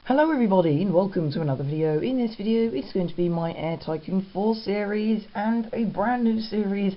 Hello everybody and welcome to another video. In this video it's going to be my Air Tycoon 4 series and a brand new series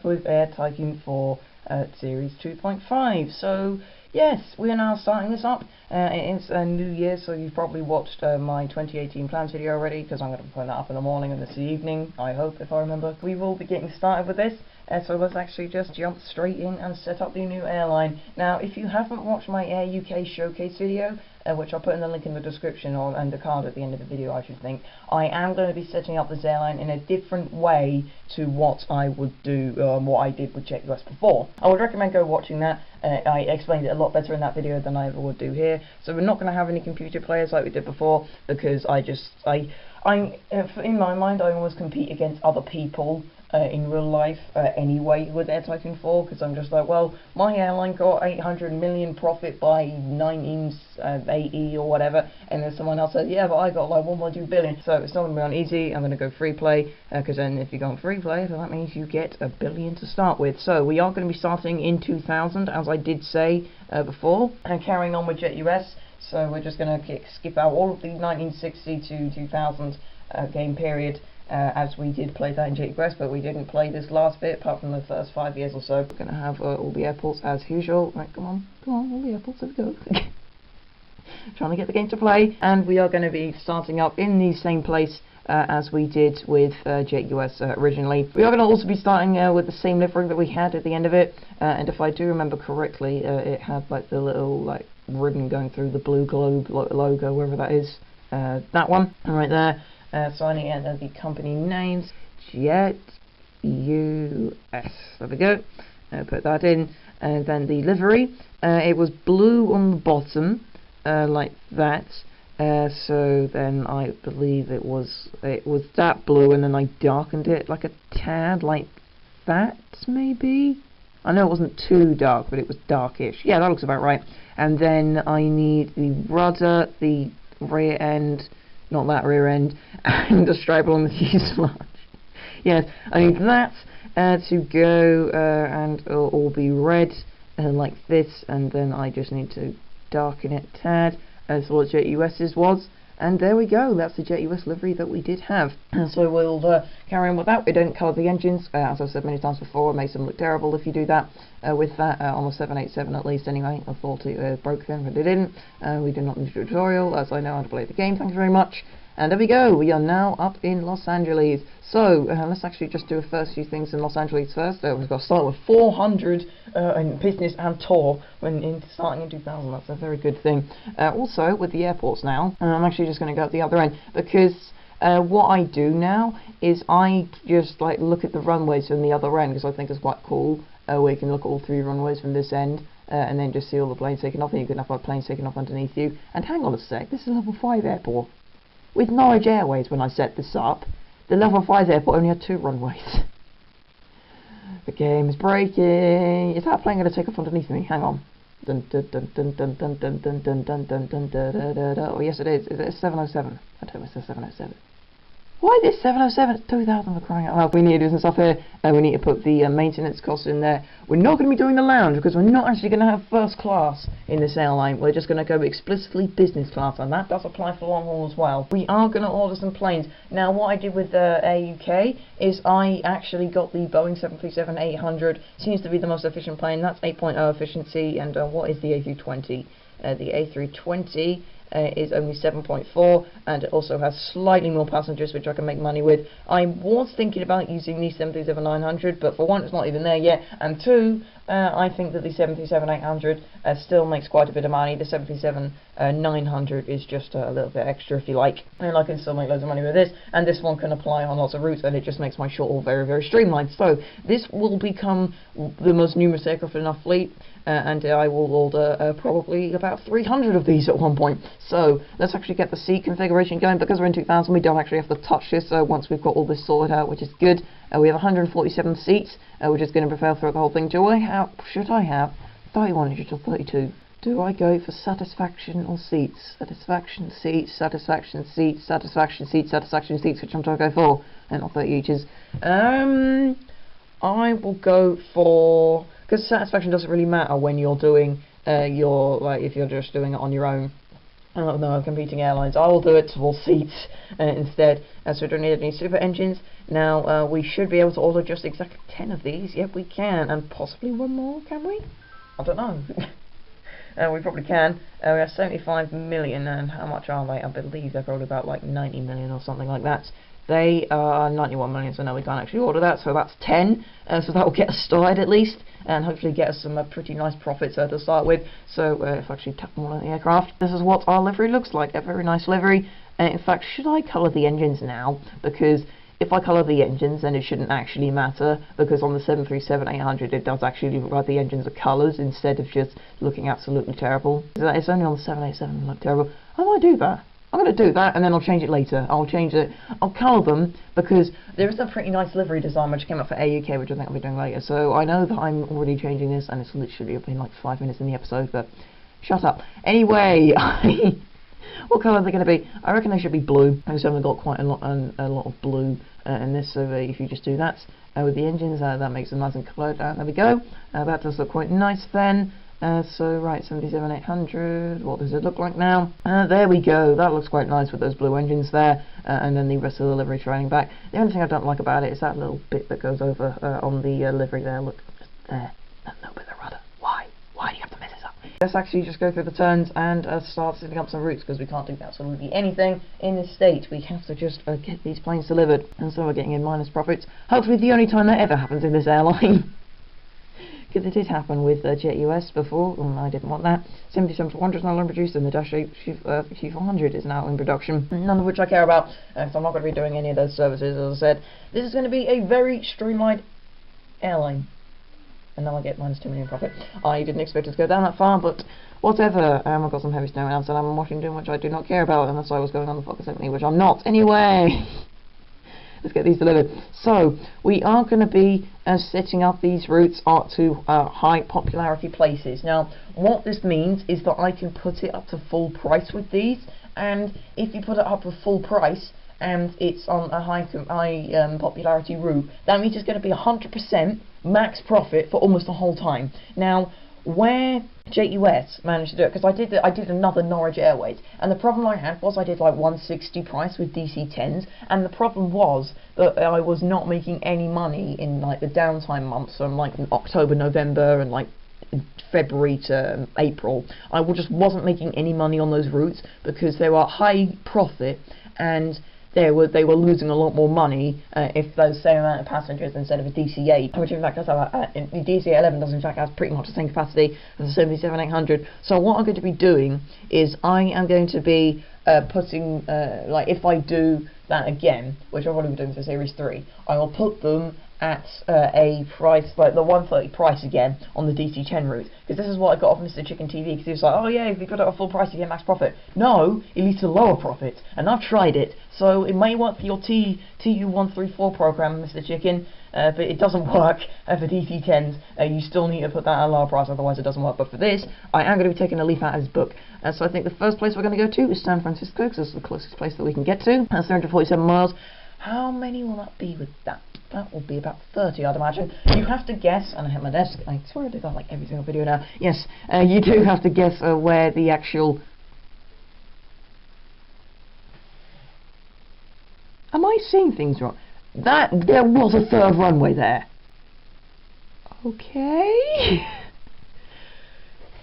with Air Tycoon 4 series 2.5. So yes, we are now starting this up. It's a new year, so you've probably watched my 2018 plans video already, because I'm going to be putting that up in the morning and this evening, I hope, if I remember. We will be getting started with this. So let's actually just jump straight in and set up the new airline. Now, if you haven't watched my Air UK showcase video, which I'll put in the link in the description or and the card at the end of the video, I should think, I am going to be setting up this airline in a different way to what I would do, what I did with JetUS before. I would recommend go watching that. I explained it a lot better in that video than I ever would do here. So we're not going to have any computer players like we did before, because in my mind I always compete against other people in real life anyway with Air Tycoon 4, because I'm just like, well, my airline got 800 million profit by 1980 or whatever, and then someone else said, yeah, but I got like 1.2 billion. So it's not going to be on easy. I'm going to go free play, because then if you go on free play, then that means you get $1 billion to start with. So we are going to be starting in 2000, as I did say before, and carrying on with JetUS. So we're just going to skip out all of the 1960 to 2000 game period, as we did play that in JetUS, but we didn't play this last bit apart from the first 5 years or so. We're going to have all the airports as usual. Right, come on, all the airports, there we go. Trying to get the game to play, and we are going to be starting up in the same place as we did with JetUS originally. We are going to also be starting with the same livery that we had at the end of it, and if I do remember correctly, it had like the little ribbon going through the blue globe logo, wherever that is. That one, right there. So I need to enter the company names. JetUS. There we go. Put that in. And then the livery. It was blue on the bottom, like that. So then I believe it was that blue, and then I darkened it like a tad, like that maybe. I know it wasn't too dark, but it was darkish. Yeah, that looks about right. And then I need the rudder, the rear end. Not that rear end, and the stripe along the fuselage. Yes, I need that to go and all be red like this, and then I just need to darken it a tad as what JetUS's was, and there we go. That's the JetUS livery that we did have. And so we'll carry on with that. We don't colour the engines, as I've said many times before. It makes them look terrible if you do that with that on the 787 at least. Anyway, I thought it broke them, but it didn't. We did not need a tutorial, as I know how to play the game. Thank you very much. And there we go, we are now up in Los Angeles. So, let's actually just do a first few things in Los Angeles first. We've got to start with 400 in business and tour starting in 2000. That's a very good thing. Also, with the airports now, I'm actually just going to go at the other end, because what I do now is I just look at the runways from the other end, because I think it's quite cool, where you can look at all 3 runways from this end. And then just see all the planes taken off, and you can have planes taken off underneath you. And hang on a sec, this is a level 5 airport. With Norwich Airways, when I set this up, the level 5 airport only had 2 runways. The game is breaking. Is that plane going to take off underneath me? Hang on. Dun dun dun dun dun dun dun dun dun dun dun dun dun dun. Oh yes, it is. Is it a 707? I don't know if it's a 707. Why this 707? It's 2000 for crying out loud. We need to do some stuff here. We need to put the maintenance costs in there. We're not going to be doing the lounge, because we're not actually going to have first class in this airline. We're just going to go explicitly business class, and that does apply for long haul as well. We are going to order some planes. Now, what I did with Air UK is I actually got the Boeing 737-800. Seems to be the most efficient plane. That's 8.0 efficiency. And what is the A320? The A320 is only 7.4, and it also has slightly more passengers, which I can make money with. I was thinking about using the 737-900, but for one, it's not even there yet, and two, I think that the 737-800 still makes quite a bit of money. The 737-900 is just a little bit extra, if you like, and I can still make loads of money with this, and this one can apply on lots of routes, and it just makes my short haul very, very streamlined. So this will become the most numerous aircraft in our fleet, and I will order probably about 300 of these at one point. So let's actually get the seat configuration going. Because we're in 2000, we don't actually have to touch this once we've got all this sorted out, which is good. We have 147 seats, which is going to prevail throughout the whole thing. Should I have 31 or 32? Do I go for satisfaction or seats? Satisfaction, seats, satisfaction, seats, satisfaction, seats, satisfaction, seats, which I'm trying to go for. And not 30 eaches. I will go for, because satisfaction doesn't really matter when you're doing if you're just doing it on your own. Oh no, competing airlines. I will do it for seats instead. So we don't need any super engines. Now we should be able to order just exactly 10 of these. Yep, we can, and possibly one more. Can we? I don't know. We probably can. We have 75 million, and how much are they? I believe they're probably about like 90 million or something like that. They are 91 million, so no, we can't actually order that. So that's 10. So that will get us started at least, and hopefully get us some pretty nice profits to start with. So if I actually tap on one of the aircraft, this is what our livery looks like. A very nice livery. In fact, should I colour the engines now? Because if I colour the engines, then it shouldn't actually matter, because on the 737-800 it does actually look like the engines are colours instead of just looking absolutely terrible. It's only on the 787 that look terrible. How do I do that? I'm going to do that, and then I'll change it later. I'll colour them, because there is a pretty nice livery design which came up for Air UK, which I think I'll be doing later. So I know that I'm already changing this, and it's literally been like 5 minutes in the episode, but shut up. Anyway, what colour are they going to be? I reckon they should be blue. I've only got quite a lot of blue in this, so if you just do that with the engines, that makes them nice and coloured. There we go. That does look quite nice then. So right, 77-800, what does it look like now? There we go, that looks quite nice with those blue engines there, and then the rest of the livery trailing back. The only thing I don't like about it is that little bit that goes over on the livery there, look, just there, that little bit of rudder. Why do you have to mess this up? Let's actually just go through the turns and start setting up some routes, because we can't do absolutely anything in this state. We have to just get these planes delivered, and so we're getting in minus profits. Hopefully the only time that ever happens in this airline. Because it did happen with JetUS before, and I didn't want that. 77-400 is now in production, and the Dash 8 Q400 is now in production, none of which I care about, because I'm not going to be doing any of those services. As I said, this is going to be a very streamlined airline. And now I get minus 2 million profit. I didn't expect it to go down that far, but whatever. I've got some heavy snow in Amsterdam and Washington, which I do not care about, unless I was going on the Fokker 70, which I'm not. Anyway, let's get these delivered. So we are going to be setting up these routes to high popularity places. Now what this means is that I can put it up to full price with these, and if you put it up to full price and it's on a high popularity route, that means it's going to be 100% max profit for almost the whole time. Now where JetUS managed to do it, because I did another Norwich Airways, and the problem I had was I did like 160 price with DC-10s, and the problem was that I was not making any money in like the downtime months, from like October, November, and like February to April. I just wasn't making any money on those routes because they were high profit, and they were losing a lot more money if those same amount of passengers instead of a DC-8, which in fact does have the DC-11 does in fact have pretty much the same capacity as the 77-800. So what I'm going to be doing is I am going to be putting like if I do that again, which I'll probably be doing for Series 3, I will put them at a price like the 130 price again on the DC-10 route, because this is what I got off Mr. Chicken TV, because he was like, oh yeah, if you put it at full price you get max profit. No, it leads to lower profit, and I've tried it, so it may work for your TU134 program, Mr. Chicken, but it doesn't work for DC-10s. You still need to put that at a lower price, otherwise it doesn't work. But for this, I am going to be taking a leaf out of his book. So I think the first place we're going to go to is San Francisco, because it's the closest place that we can get to. That's 347 miles. How many will that be with that? That will be about 30, I'd imagine. You have to guess, and I hit my desk, I swear I do that like every single video now. Yes, you do have to guess where the actual... Am I seeing things wrong? There was a third runway there. Okay.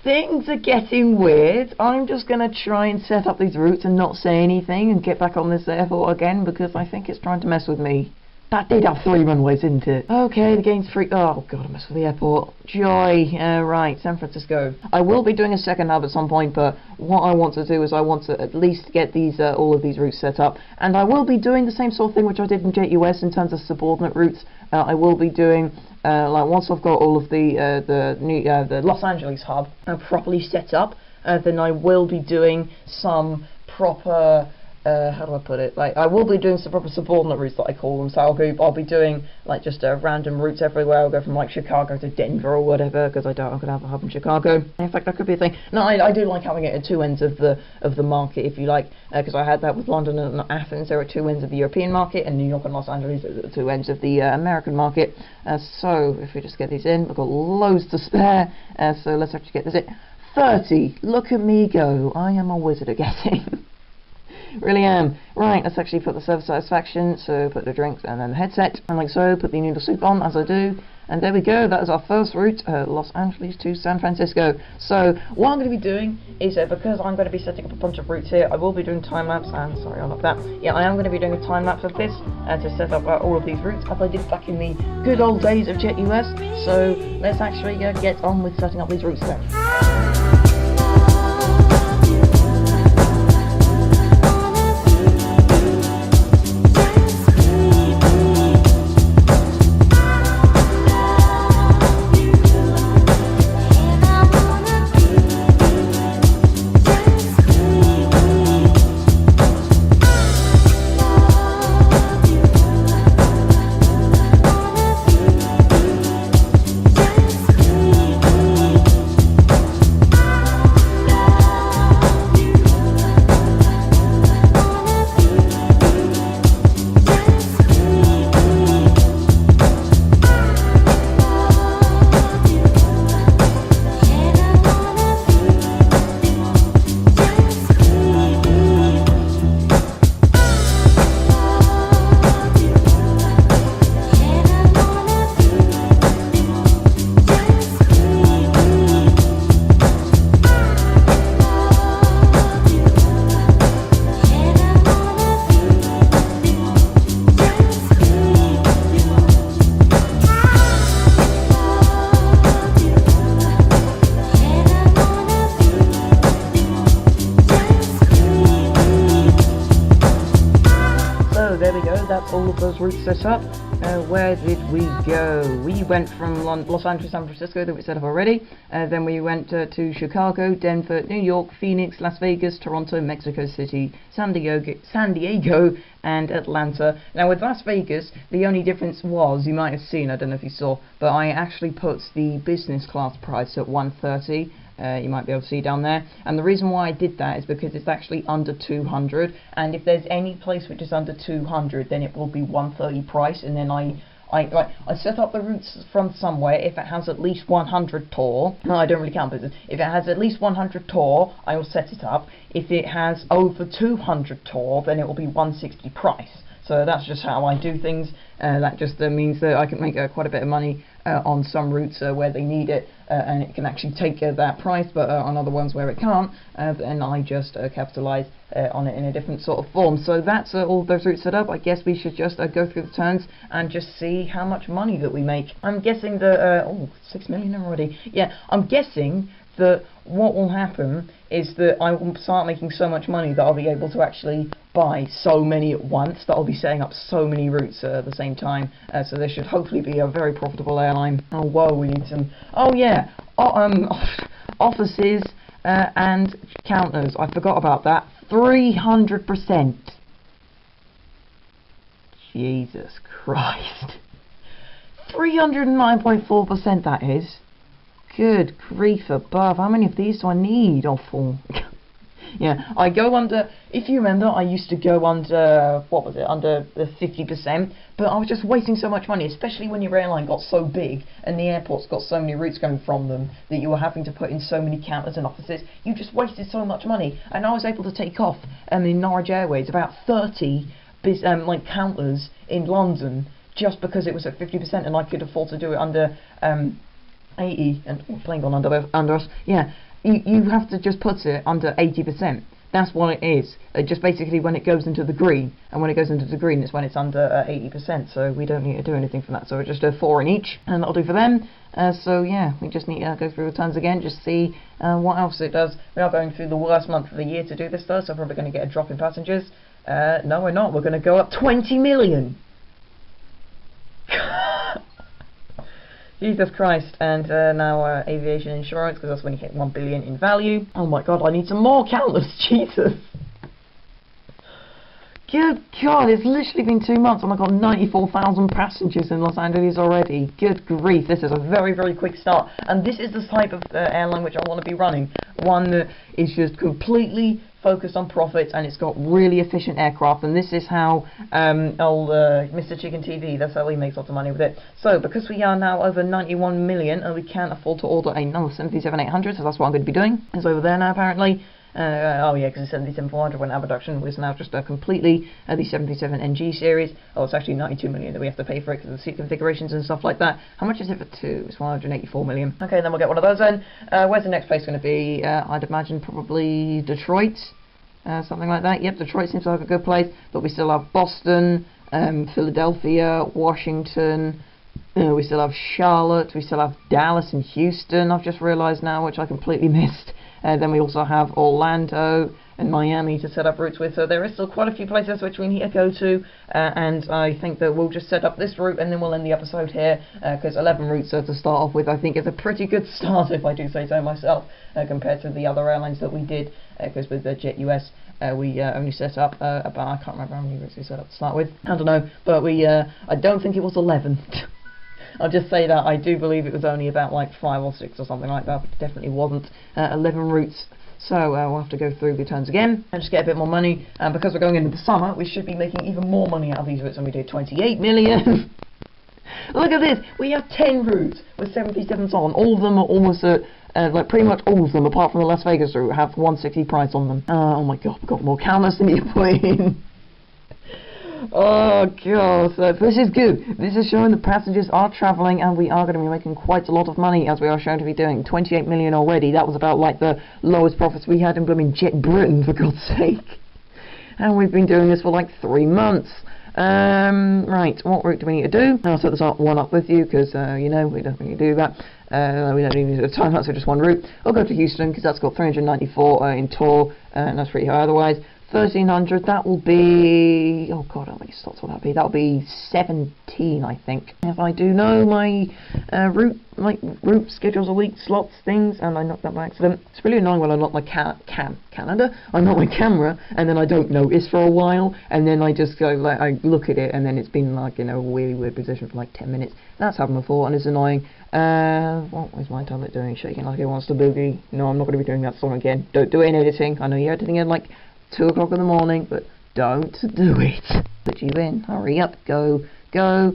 Things are getting weird. I'm just going to try and set up these routes and not say anything and get back on this airport again, because I think it's trying to mess with me. That did have 3 runways, didn't it? Okay, the game's free. Oh god, I messed with the airport. Joy. Right, San Francisco. I will be doing a second hub at some point, but what I want to do is I want to at least get these all of these routes set up, and I will be doing the same sort of thing which I did in JetUS in terms of subordinate routes. I will be doing like once I've got all of the Los Angeles hub properly set up, then I will be doing some proper. How do I put it? Like, I will be doing some proper subordinate routes that I call them. So I'll be doing like just random routes everywhere. I'll go from like Chicago to Denver or whatever, because I doubt I'm gonna have a hub in Chicago. In fact, that could be a thing. No, I do like having it at 2 ends of the market, if you like, because I had that with London and Athens. There are 2 ends of the European market, and New York and Los Angeles are 2 ends of the American market. So if we just get these in, we've got loads to spare. So let's actually get this in. 30. Look at me go. I am a wizard at guessing. Really am. Right, let's actually put the service satisfaction, so put the drinks and then the headset, and like so, put the noodle soup on as I do, and there we go. That is our first route, Los Angeles to San Francisco. So what I'm going to be doing is, because I'm going to be setting up a bunch of routes here, I will be doing time-lapse, and sorry, I'll lock that. Yeah, I am going to be doing a time-lapse of this, to set up all of these routes, as I did back in the good old days of JetUS. So let's actually get on with setting up these routes then. There we go, that's all of those routes set up. Where did we go? We went from Los Angeles, San Francisco, that we set up already. Then we went to Chicago, Denver, New York, Phoenix, Las Vegas, Toronto, Mexico City, San Diego, and Atlanta. Now with Las Vegas, the only difference was, you might have seen, I don't know if you saw, but I actually put the business class price at $130. You might be able to see down there, and the reason why I did that is because it's actually under 200, and if there's any place which is under 200, then it will be 130 price. And then I set up the routes from somewhere. If it has at least 100 tour, no, I don't really count business. If it has at least 100 tour, I will set it up. If it has over 200 tour, then it will be 160 price. So that's just how I do things. That just means that I can make quite a bit of money on some routes where they need it, and it can actually take that price, but on other ones where it can't, then I just capitalise on it in a different sort of form. So that's all those routes set up. I guess we should just go through the turns and just see how much money that we make. I'm guessing that, 6 million already. Yeah, I'm guessing that what will happen is that I will start making so much money that I'll be able to actually buy so many at once, that I'll be setting up so many routes at the same time. So this should hopefully be a very profitable airline. Oh whoa, we need some, oh yeah, offices and counters. I forgot about that. 300%. Jesus Christ. 309.4% that is. Good grief above. How many of these do I need? Oh, 4. Yeah, I go under, if you remember, I used to go under, what was it, under the 50%, but I was just wasting so much money, especially when your airline got so big and the airport's got so many routes going from them that you were having to put in so many counters and offices. You just wasted so much money, and I was able to take off in Norwich Airways about 30 counters in London just because it was at 50% and I could afford to do it under 80, and plane gone under us, yeah. You have to just put it under 80%. That's what it is. Just basically when it goes into the green, and when it goes into the green, it's when it's under 80%. So we don't need to do anything for that. So we just do 4 in each, and that'll do for them. So yeah, we just need to go through the tons again, just see what else it does. We are going through the worst month of the year to do this though, so we're probably going to get a drop in passengers. No, we're not. We're going to go up 20 million. Jesus Christ. And now aviation insurance, because that's when you hit 1 billion in value. Oh my god, I need some more counters. Jesus. Good god, it's literally been 2 months and I've got 94,000 passengers in Los Angeles already. Good grief, this is a very, very quick start. And this is the type of airline which I want to be running. One that is just completely focused on profits, and it's got really efficient aircraft, and this is how old Mr. Chicken TV, that's how he makes lots of money with it. So because we are now over 91 million, and we can't afford to order another 737-800, so that's what I'm going to be doing. It's over there now apparently. Oh yeah, because the 737-400 went out of production. It's now just completely the 737NG series. Oh, it's actually 92 million that we have to pay for it because of the seat configurations and stuff like that. How much is it for two? It's 184 million. Okay, then we'll get one of those then. Where's the next place going to be? I'd imagine probably Detroit. Something like that. Yep, Detroit seems like a good place. But we still have Boston, Philadelphia, Washington. We still have Charlotte. We still have Dallas and Houston. I've just realised now, which I completely missed. Then we also have Orlando and Miami to set up routes with, so there is still quite a few places which we need to go to, and I think that we'll just set up this route and then we'll end the episode here, because 11 routes to start off with I think is a pretty good start, if I do say so myself, compared to the other airlines that we did, because with the JetUS we only set up about, I can't remember how many routes we set up to start with, I don't know, but we I don't think it was 11. I'll just say that I do believe it was only about like 5 or 6 or something like that, but it definitely wasn't 11 routes. So we'll have to go through the turns again and just get a bit more money. And because we're going into the summer, we should be making even more money out of these routes than we did. 28 million. Look at this. We have 10 routes with 737s on. All of them are almost like pretty much all of them, apart from the Las Vegas route, have 160 price on them. Oh my god, we've got more cameras than you put in. Oh god, so this is good. This is showing the passengers are travelling and we are going to be making quite a lot of money, as we are shown to be doing. 28 million already. That was about like the lowest profits we had in blooming Jet Britain, for God's sake. And we've been doing this for like 3 months. Right, what route do we need to do? I'll set this one up with you because, you know, we don't really do that. We don't even do a time lapse, so just one route. I'll go to Houston because that's got 394 in tour, and that's pretty high otherwise. 1300, that will be, oh god, how many slots will that be? That'll be 17, I think. If I do know my route schedules a week, slots, things, and I knocked that by accident. It's really annoying when I knock my I knock my camera, and then I don't notice for a while, and then I just go, like, I look at it, and then it's been like in a really weird position for like 10 minutes. That's happened before, and it's annoying. What is my tablet doing? Shaking like it wants to boogie. No, I'm not going to be doing that song again. Don't do any editing. I know you're editing at like 2 o'clock in the morning, but don't do it. Put you in. Hurry up. Go. Go.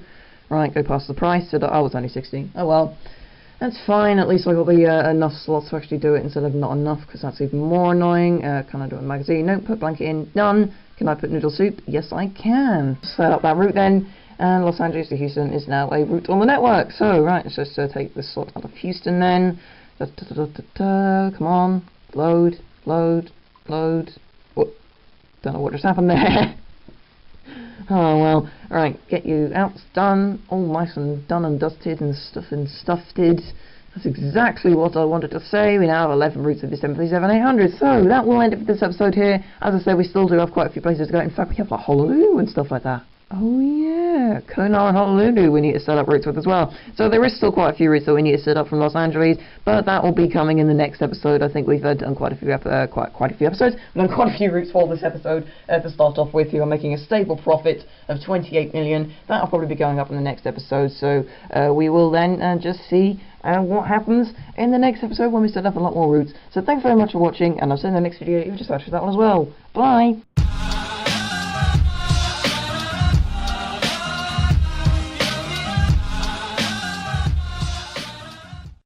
Right, go past the price. So I was only 16. Oh well. That's fine. At least I got the enough slots to actually do it instead of not enough, because that's even more annoying. Can I do a magazine? Nope. Put blanket in. Done. Can I put noodle soup? Yes, I can. Set up that route then. And Los Angeles to Houston is now a route on the network. So, right, let's just take this slot out of Houston then. Come on. Load. Load. Load. Don't know what just happened there. Oh well. Right, get you out, done, all nice and done and dusted and stuffed. That's exactly what I wanted to say. We now have 11 routes of the 737-800. So that will end it for this episode here. As I said, we still do have quite a few places to go. In fact, we have like Honolulu and stuff like that. Oh yeah, Kona and Honolulu we need to set up routes with as well. So there is still quite a few routes that we need to set up from Los Angeles, but that will be coming in the next episode. I think we've done quite a few episodes. We've done quite a few routes for this episode to start off with. We are making a stable profit of 28 million. That'll probably be going up in the next episode. So we will then just see what happens in the next episode when we set up a lot more routes. So thanks very much for watching, and I'll see you in the next video. You just watch that one as well. Bye.